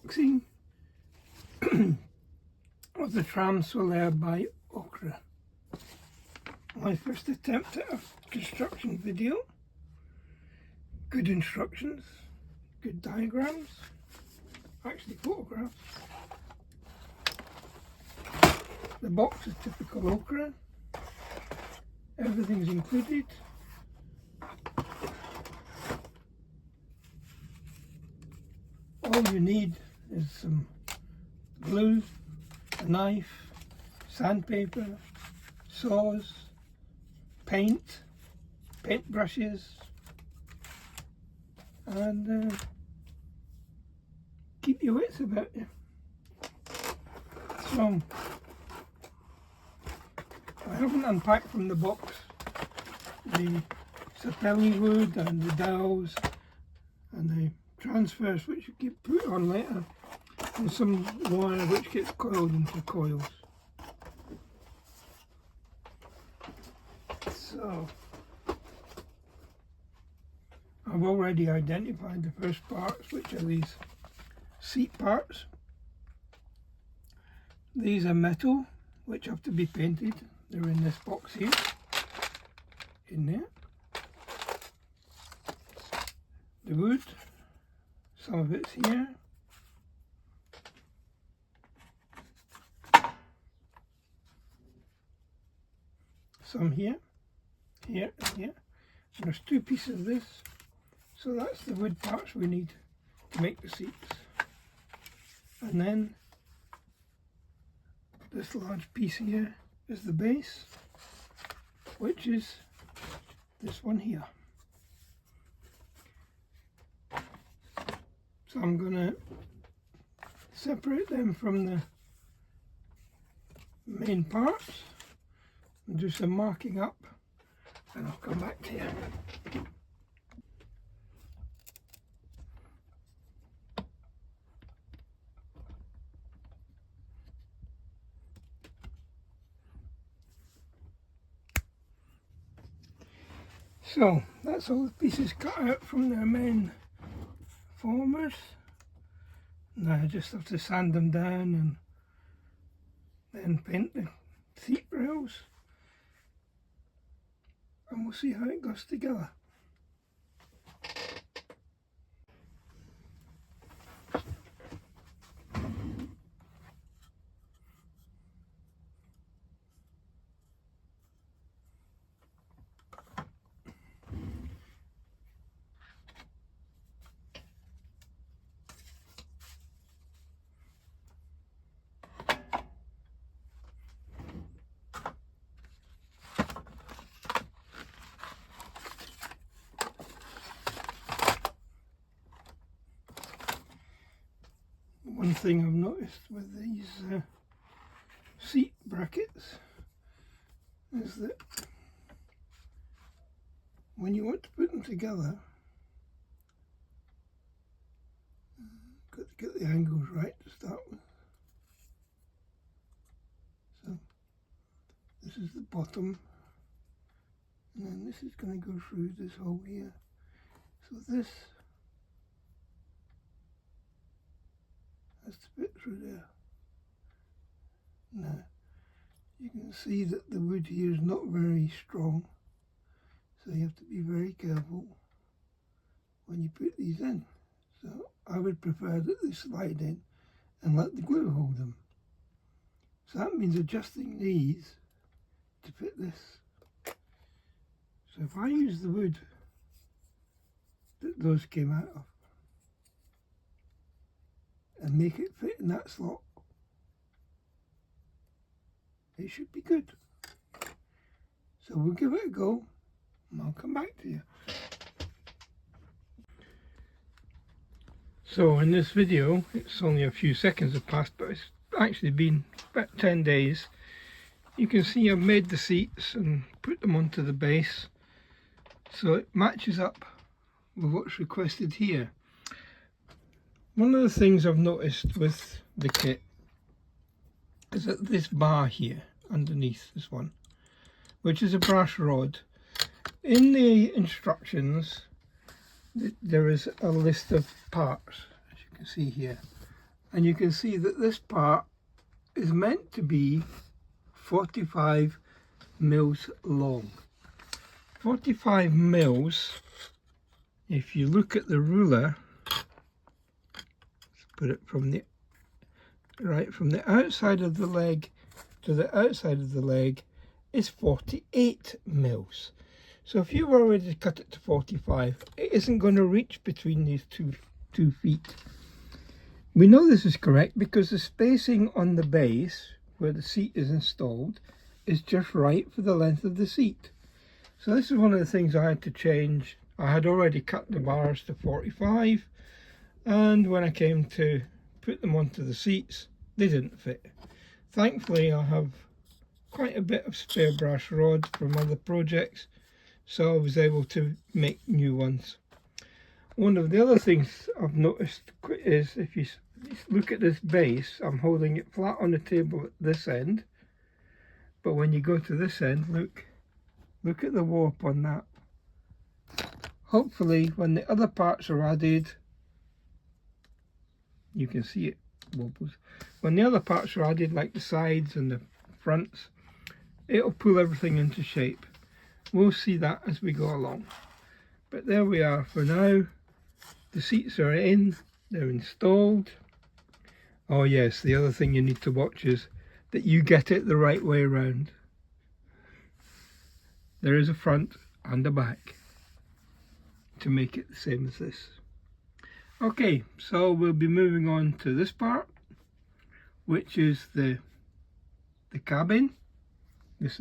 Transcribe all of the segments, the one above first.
unboxing of the Tram by Occre. My first attempt at a construction video. Good instructions, good diagrams, actually photographs. The box is typical Occre. Everything's included. All you need is some glue, a knife, sandpaper, saws, paint brushes, and keep your wits about you. So, I haven't unpacked from the box the sapelli wood and the dowels and the transfers which you get put on later, and some wire which gets coiled into coils. So I've already identified the first parts, which are these seat parts. These are metal which have to be painted. They're in this box here, in there. The wood, some of it's here. Some here, here and here. And there's two pieces of this. So that's the wood parts we need to make the seats. And then this large piece here is the base, which is this one here. So I'm going to separate them from the main parts and do some marking up, and I'll come back to you. So that's all the pieces cut out from their main formers. Now I just have to sand them down and then paint the seat rails, and we'll see how it goes together. One thing I've noticed with these seat brackets is that when you want to put them together, got to get the angles right to start with. So this is the bottom, and then this is going to go through this hole here. So this has to fit through there. Now you can see that the wood here is not very strong, so you have to be very careful when you put these in. So I would prefer that they slide in and let the glue hold them. So that means adjusting these to fit this. So if I use the wood that those came out of and make it fit in that slot, it should be good. So we'll give it a go and I'll come back to you. So in this video, it's only a few seconds have passed, but it's actually been about 10 days. You can see I've made the seats and put them onto the base, so it matches up with what's requested here. One of the things I've noticed with the kit is that this bar here underneath this one, which is a brass rod, in the instructions there is a list of parts, as you can see here, and you can see that this part is meant to be 45 mils long. 45 mils, if you look at the ruler, let's put it from the outside of the leg to the outside of the leg, is 48 mils. So if you've already cut it to 45, it isn't going to reach between these two feet. We know this is correct because the spacing on the base where the seat is installed is just right for the length of the seat. So this is one of the things I had to change. I had already cut the bars to 45, and when I came to put them onto the seats, they didn't fit. Thankfully I have quite a bit of spare brass rod from other projects, so I was able to make new ones. One of the other things I've noticed is if you look at this base, I'm holding it flat on the table at this end, but when you go to this end, look at the warp on that. Hopefully when the other parts are added, you can see it wobbles. When the other parts are added, like the sides and the fronts, it'll pull everything into shape. We'll see that as we go along. But there we are for now. The seats are in, they're installed. Oh yes, the other thing you need to watch is that you get it the right way around. There is a front and a back to make it the same as this. Okay, so we'll be moving on to this part, which is the cabin. This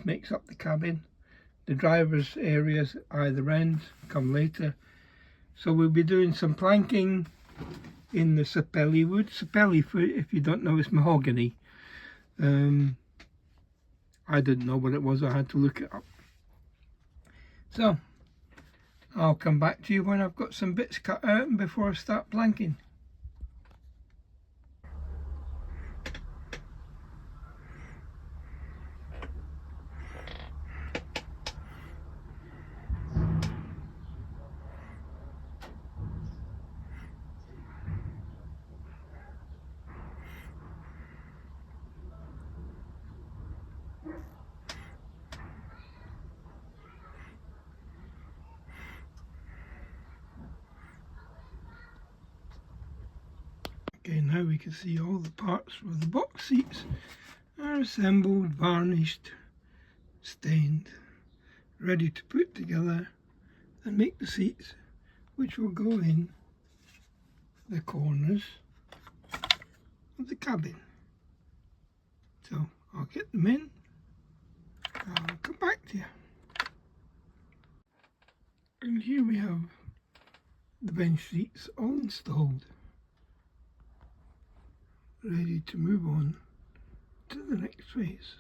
makes up the cabin. The driver's areas either end come later. So we'll be doing some planking in the sapelli wood. Sapelli, if you don't know, is mahogany. I didn't know what it was, I had to look it up. So I'll come back to you when I've got some bits cut out and before I start planking. Okay, now we can see all the parts for the box seats are assembled, varnished, stained, ready to put together and make the seats, which will go in the corners of the cabin. So I'll get them in and I'll come back to you. And here we have the bench seats all installed, ready to move on to the next phase.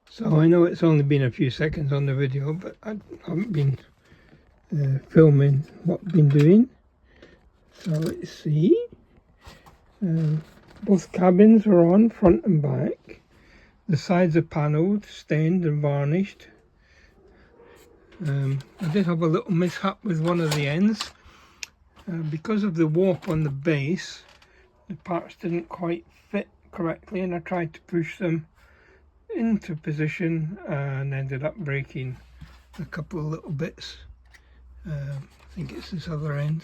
So I know it's only been a few seconds on the video, but I haven't been filming what I've been doing. So let's see, both cabins are on, front and back. The sides are panelled, stained and varnished. I did have a little mishap with one of the ends. Because of the warp on the base, the parts didn't quite fit correctly, and I tried to push them into position and ended up breaking a couple of little bits. I think it's this other end.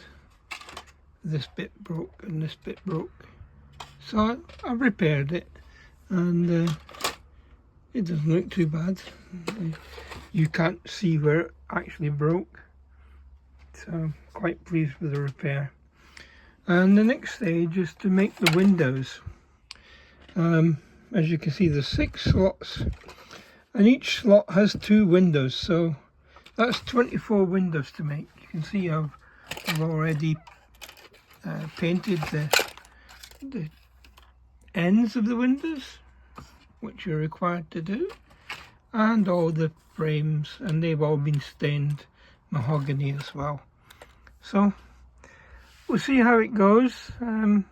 This bit broke and this bit broke, so I repaired it, and it doesn't look too bad. You can't see where it actually broke, so I'm quite pleased with the repair. And the next stage is to make the windows. As you can see, there's 6 slots and each slot has 2 windows, so that's 24 windows to make. You can see I've already painted the ends of the windows, which you're required to do, and all the frames, and they've all been stained mahogany as well. So we'll see how it goes. I'll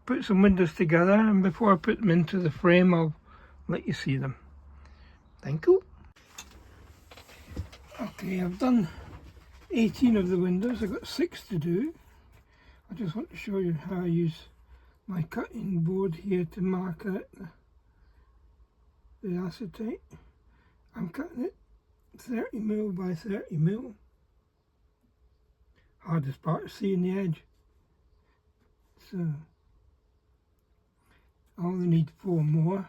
put some windows together, and before I put them into the frame I'll let you see them. Thank you. Okay, I've done 18 of the windows. I've got 6 to do. I just want to show you how I use my cutting board here to mark out the acetate. I'm cutting it 30mm by 30mm. Hardest part is seeing the edge. So I only need 4 more.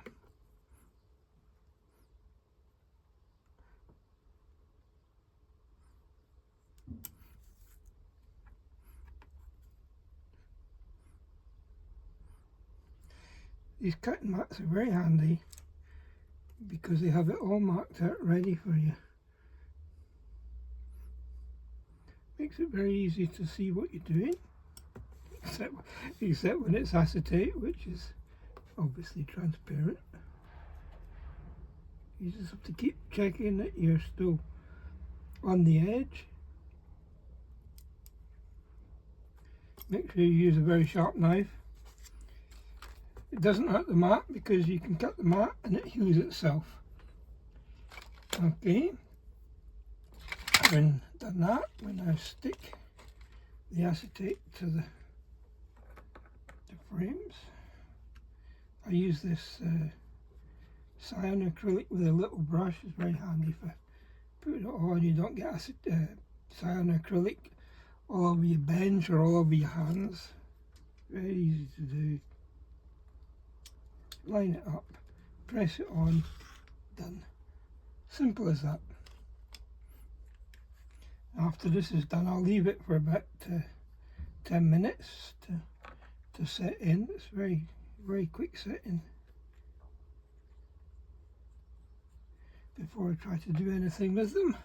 These cutting mats are very handy because they have it all marked out ready for you. Makes it very easy to see what you're doing, except when it's acetate, which is obviously transparent. You just have to keep checking that you're still on the edge. Make sure you use a very sharp knife. It doesn't hurt the mat because you can cut the mat and it heals itself. Okay, having done that, we now stick the acetate to the frames. I use this cyan acrylic with a little brush. It's very handy for putting it on. You don't get cyan acrylic all over your bench or all over your hands. Very easy to do. Line it up, press it on, done. Simple as that. After this is done, I'll leave it for about 10 minutes to set in. It's very quick setting before I try to do anything with them.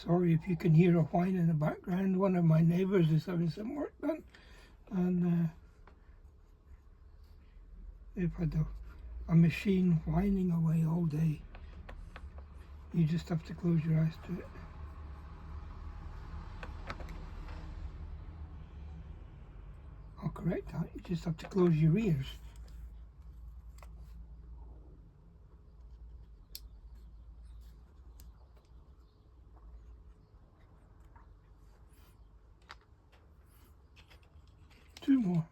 Sorry if you can hear a whine in the background. One of my neighbours is having some work done, and they've had a machine whining away all day. You just have to close your eyes to it. I'll correct that. You just have to close your ears. Two more.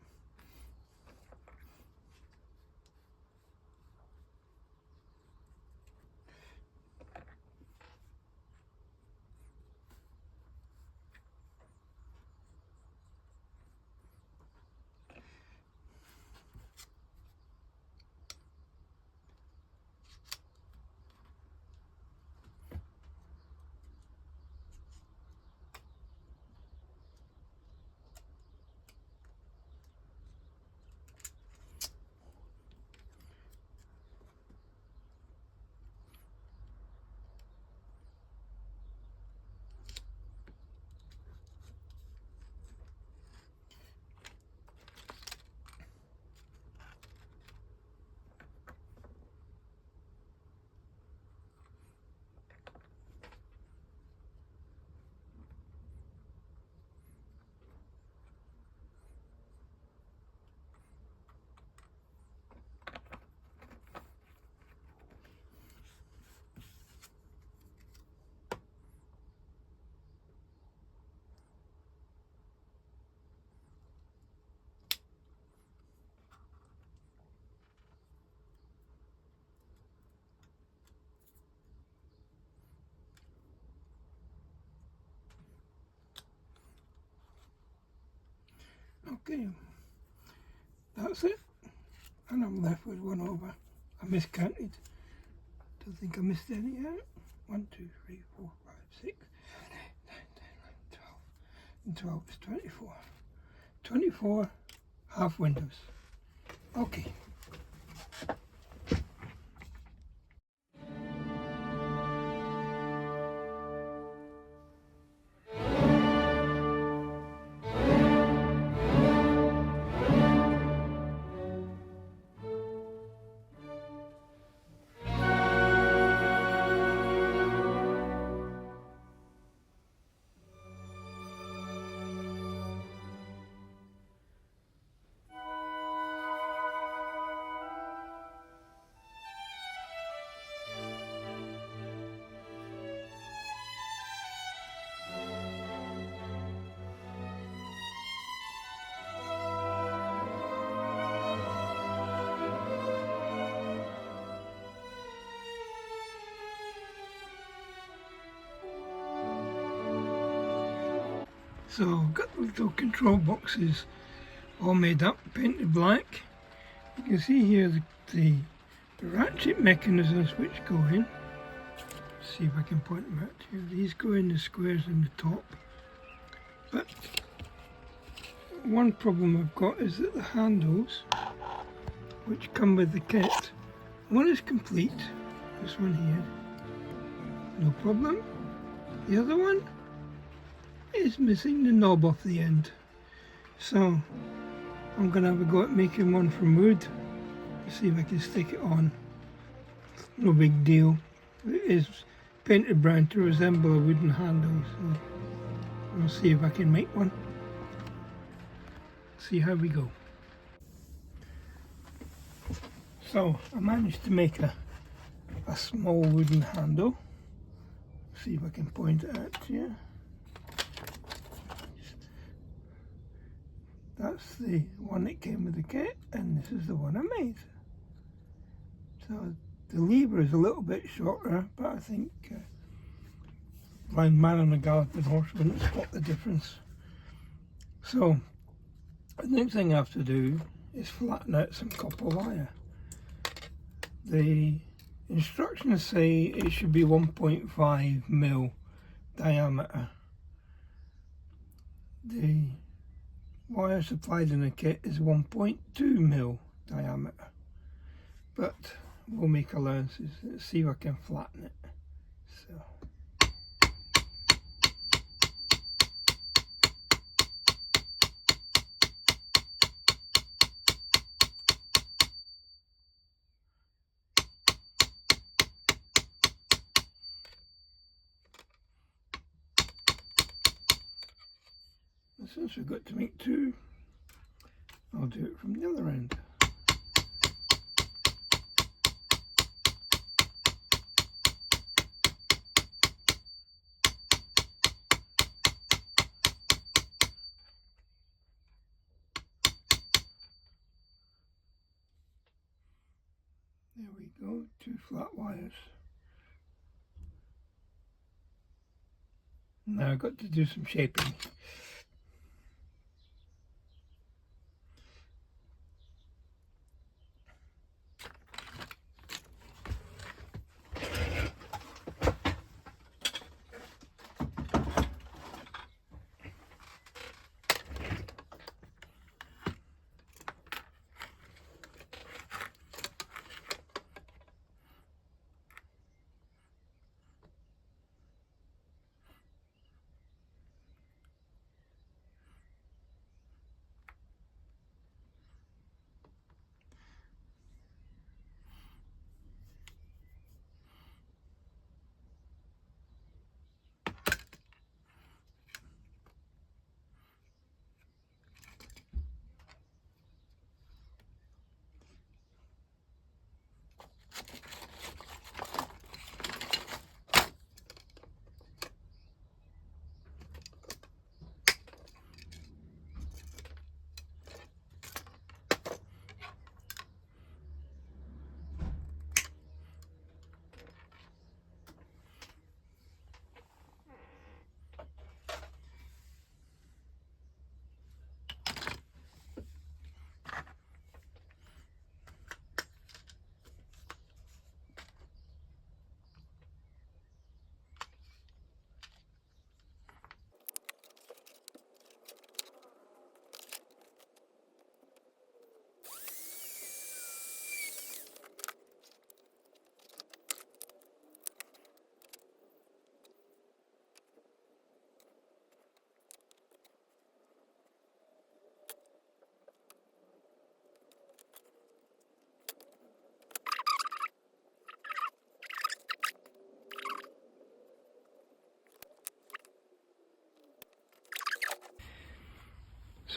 Okay, that's it, and I'm left with one over. I miscounted. Don't think I missed any out. 1, 2, 3, 4, 5, 6, 7, 8, 9, 10, 11, 12. And 12 is 24. 24 half windows. Okay. So I've got the little control boxes all made up, painted black. You can see here the ratchet mechanisms which go in. See if I can point them out here. These go in the squares in the top. But one problem I've got is that the handles which come with the kit, one is complete, this one here, no problem. The other one is missing the knob off the end. So I'm going to have a go at making one from wood to see if I can stick it on. No big deal. It is painted brown to resemble a wooden handle, so I'll see if I can make one. See how we go. So I managed to make a small wooden handle. See if I can point it out here. That's the one that came with the kit, and this is the one I made. So the lever is a little bit shorter, but I think blind man on a galloping horse wouldn't spot the difference. So the next thing I have to do is flatten out some copper wire. The instructions say it should be 1.5 mil diameter. The wire supplied in the kit is 1.2 mil diameter, but we'll make allowances. Let's see if I can flatten it. So since we've got to make two, I'll do it from the other end. There we go, two flat wires. Now I've got to do some shaping.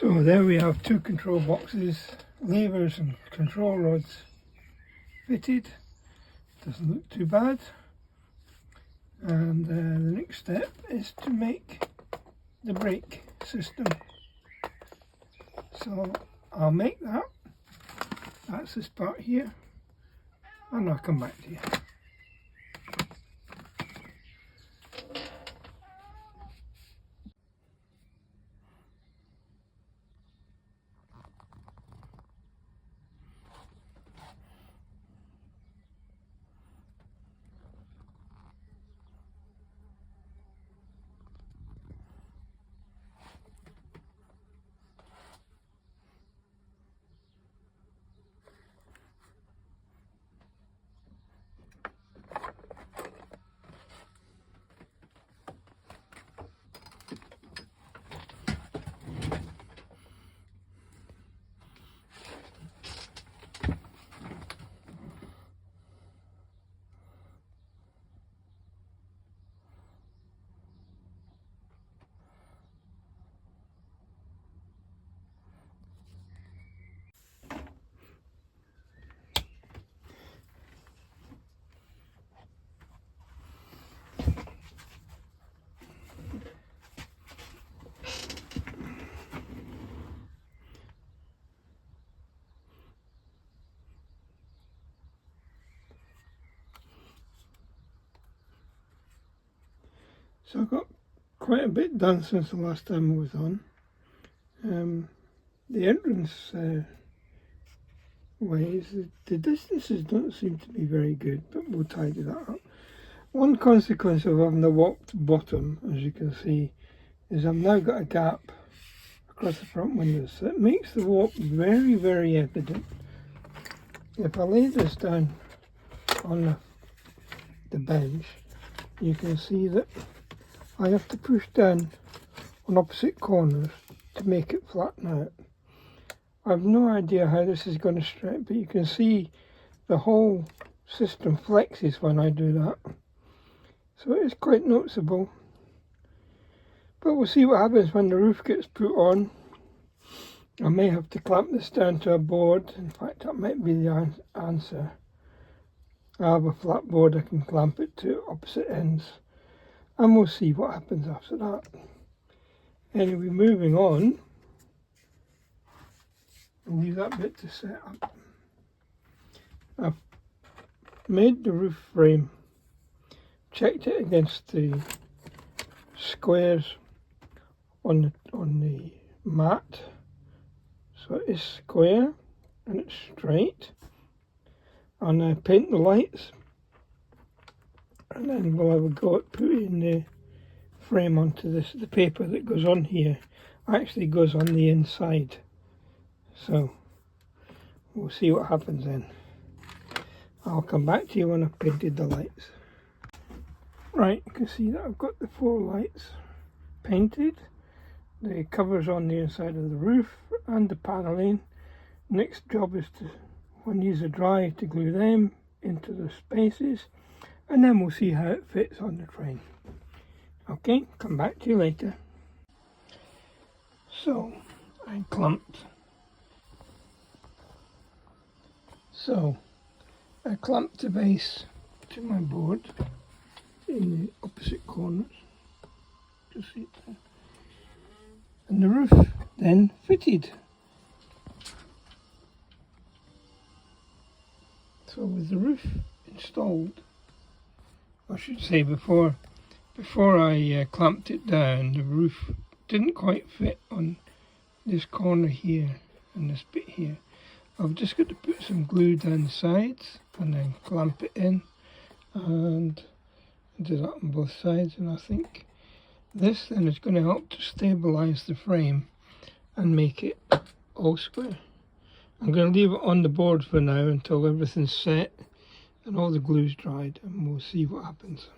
So there we have two control boxes, levers and control rods fitted. Doesn't look too bad. And the next step is to make the brake system. So I'll make that. That's this part here, and I'll come back to you. So I've got quite a bit done since the last time I was on. The entrance ways, the distances don't seem to be very good, but we'll tidy that up. One consequence of having the warped bottom, as you can see, is I've now got a gap across the front windows, so it makes the warp very, very evident. If I lay this down on the bench, you can see that I have to push down on opposite corners to make it flatten out. I have no idea how this is going to stretch, but you can see the whole system flexes when I do that. So it is quite noticeable. But we'll see what happens when the roof gets put on. I may have to clamp this down to a board. In fact, that might be the answer. I have a flat board I can clamp it to opposite ends. And we'll see what happens after that. Anyway, moving on. I'll leave that bit to set up. I've made the roof frame, checked it against the squares on the mat, so it is square and it's straight. I'll now paint the lights, and then we'll have a go at putting the frame onto this. The paper that goes on here actually goes on the inside, so we'll see what happens then. I'll come back to you when I've painted the lights. Right, you can see that I've got the 4 lights painted, the covers on the inside of the roof and the panelling. Next job is to, when these are dry, to glue them into the spaces, and then we'll see how it fits on the train. Okay, come back to you later. So, I clamped the base to my board in the opposite corners, just see it there. And the roof then fitted. So with the roof installed, I should say before I clamped it down, the roof didn't quite fit on this corner here and this bit here. I've just got to put some glue down the sides and then clamp it in, and do that on both sides, and I think this then is going to help to stabilise the frame and make it all square. I'm going to leave it on the board for now until everything's set and all the glue's dried, and we'll see what happens.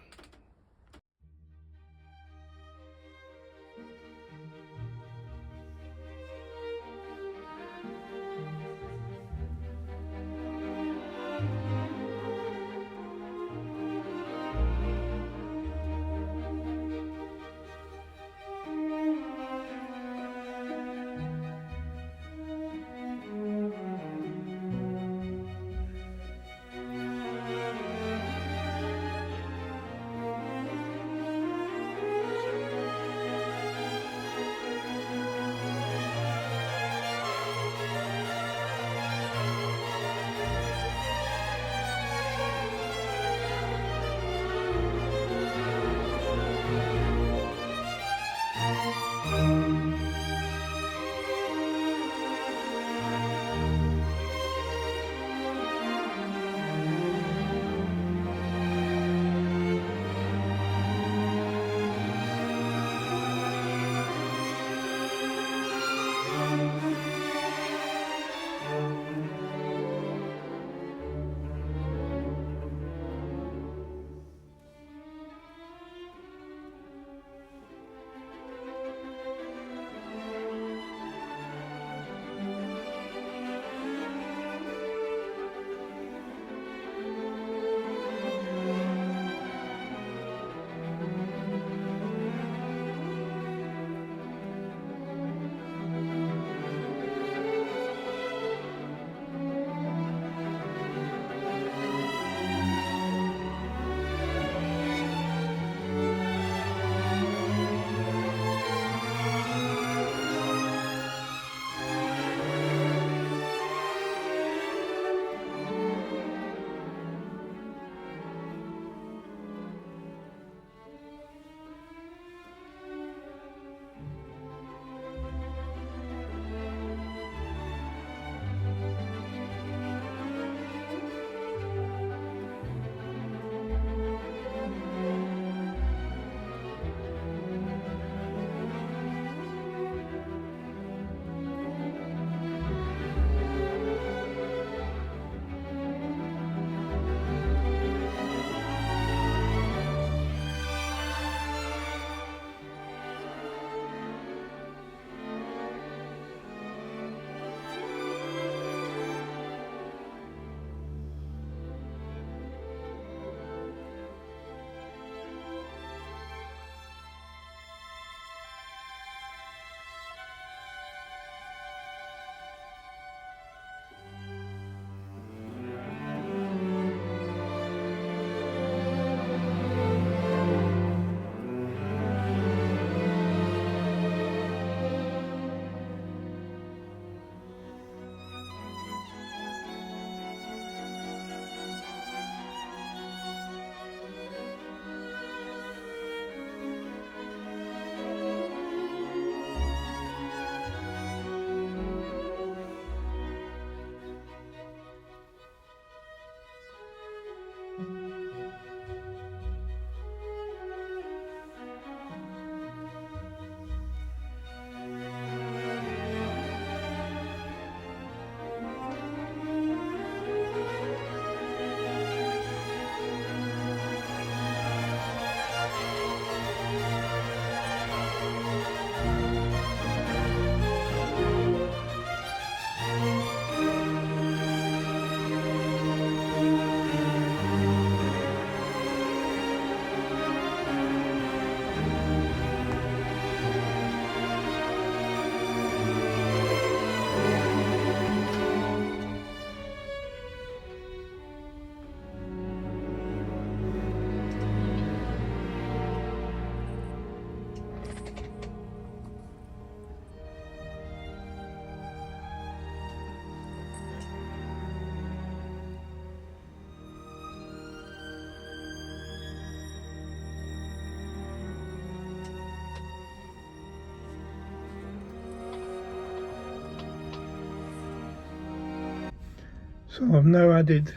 So I've now added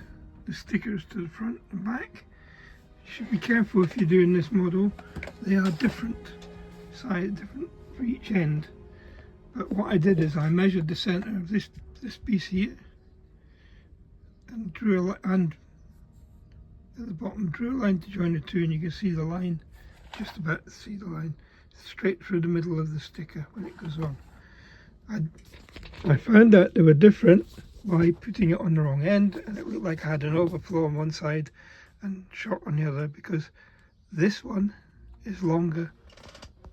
the stickers to the front and back. You should be careful if you're doing this model. They are different different for each end. But what I did is I measured the centre of this piece here and drew a line, and at the bottom drew a line to join the two, and you can see the line, just about to see the line, straight through the middle of the sticker when it goes on. I found out they were different by putting it on the wrong end, and it looked like I had an overflow on one side and short on the other, because this one is longer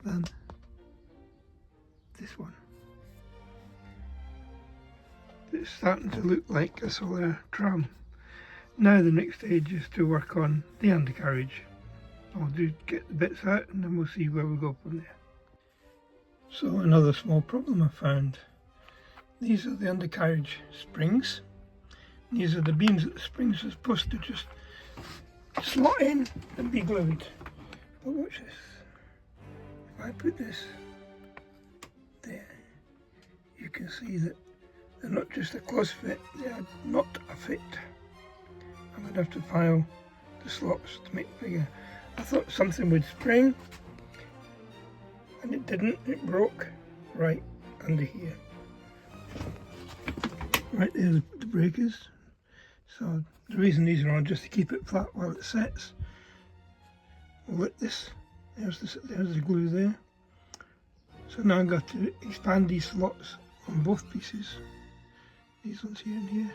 than this one. It's starting to look like a solar tram. Now the next stage is to work on the undercarriage. I'll get the bits out and then we'll see where we go from there. So another small problem I found. These are the undercarriage springs. These are the beams that the springs are supposed to just slot in and be glued. But watch this. If I put this there, you can see that they're not just a close fit, they are not a fit. I'm going to have to file the slots to make it bigger. I thought something would spring, and it didn't. It broke right under here. Right there, the breakers. So the reason these are on, just to keep it flat while it sets. We'll let this, there's the glue there. So now I've got to expand these slots on both pieces. These ones here and here.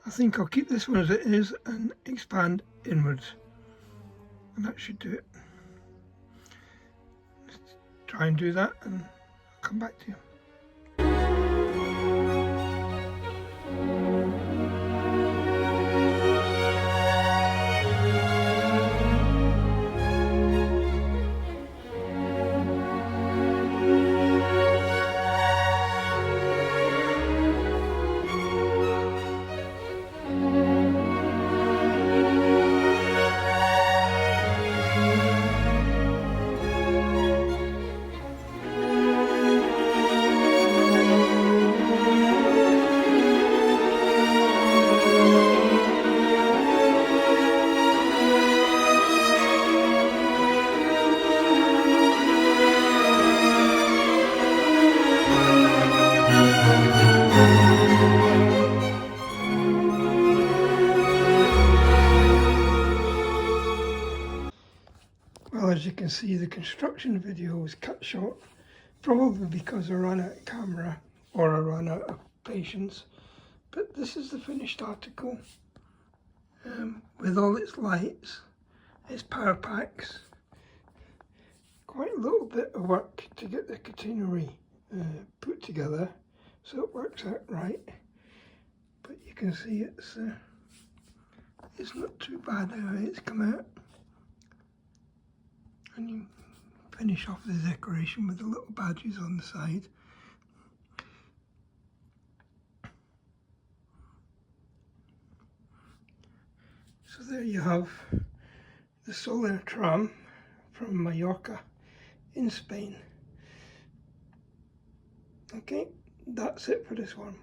I think I'll keep this one as it is and expand inwards, and that should do it. Let's try and do that and I'll come back to you. Well, as you can see, the construction video was cut short, probably because I ran out of camera or I ran out of patience. But this is the finished article with all its lights, its power packs. Quite a little bit of work to get the catenary put together so it works out right. But you can see it's not too bad how it's come out. And you finish off the decoration with the little badges on the side. So there you have the solar tram from Mallorca in Spain. Okay, that's it for this one.